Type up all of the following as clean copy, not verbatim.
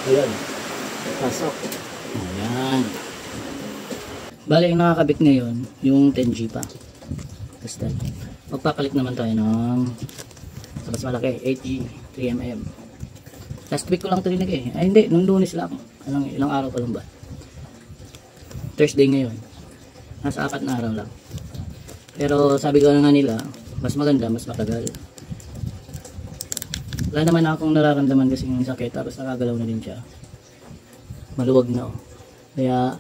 Ayan. Pasok. Ayan. Bale, yung nakakabit ngayon, yung 10G pa. Basta. Magpapalit naman tayo ng mas malaki, 8G, 3mm. Last week ko lang ito dinagay. Ay hindi, nung Lunes lang. Ilang araw pa lang ba? Thursday ngayon. Nasa 4 na araw lang. Pero sabi ko nga nila, mas maganda, mas matagal. Wala naman akong nararamdaman kasi yung sakit, tapos nakagalaw na din siya. Maluwag na, oh. Kaya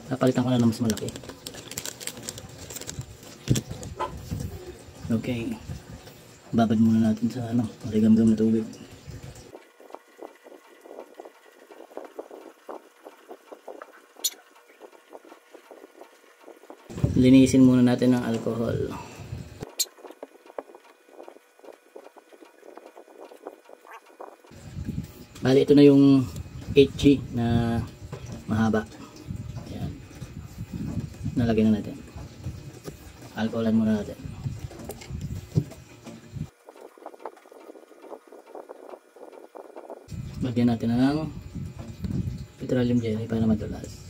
napalitan ko na ng mas malaki. Okay. Babad muna natin sa maligam-gam na tubig. Linisin muna natin ng alcohol. Bali, ito na yung 8G na mahaba. Ayan. Nalagyan na natin. Alcoholan muna natin. Lagyan natin ng petroleum jelly para madulas.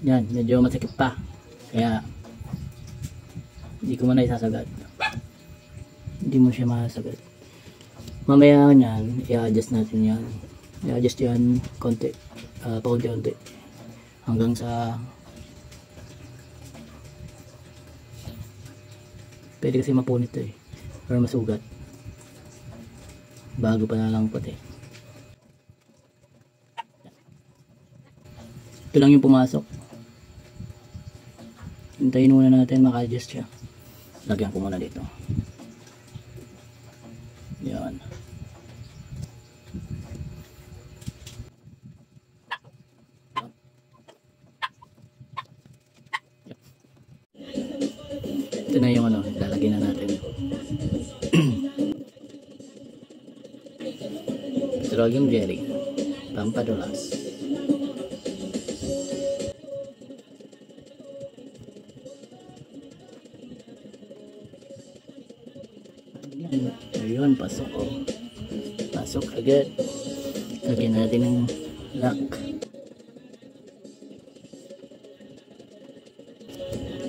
Yan, medyo masikip pa. Kaya hindi ko muna isasagad. Hindi mo siya masagad. Mamaya niyan, i-adjust natin yan. I-adjust yan konti. Paunti-unti. Hanggang sa pwede kasi mapunit ito eh. Or masugat. Bago pa na lang puti. Ito lang yung pumasok. Hintayin muna natin maka-adjust siya. Lagyan ko muna dito. Yan. Ito na yung lalagyan na natin. Petroleum jelly. Pampadulas. Ayun, pasok oh. Pasok agad. Lagyan natin ng lock.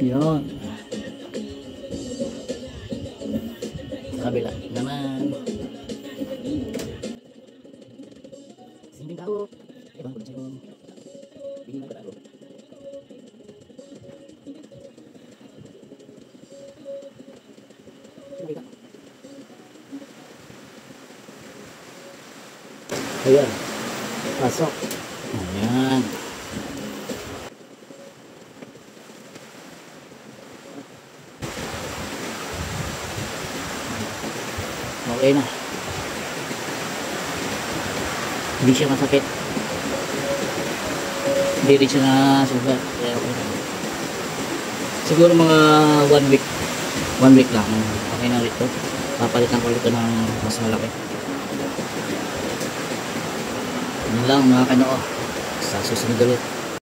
Yun. Kabila naman. Sinding tao. Ibang ko yung bigyan na tao. Ayan, pasok. Ayan. Okay na. Hindi siya masakit. Hindi rin siya nasugat. Kaya okay na. Siguro mga 1 week. 1 week lang. Okay na rito. Papalitan ko rito ng mas malaki. Yun lang mga kanoo. Sa susunod ulit.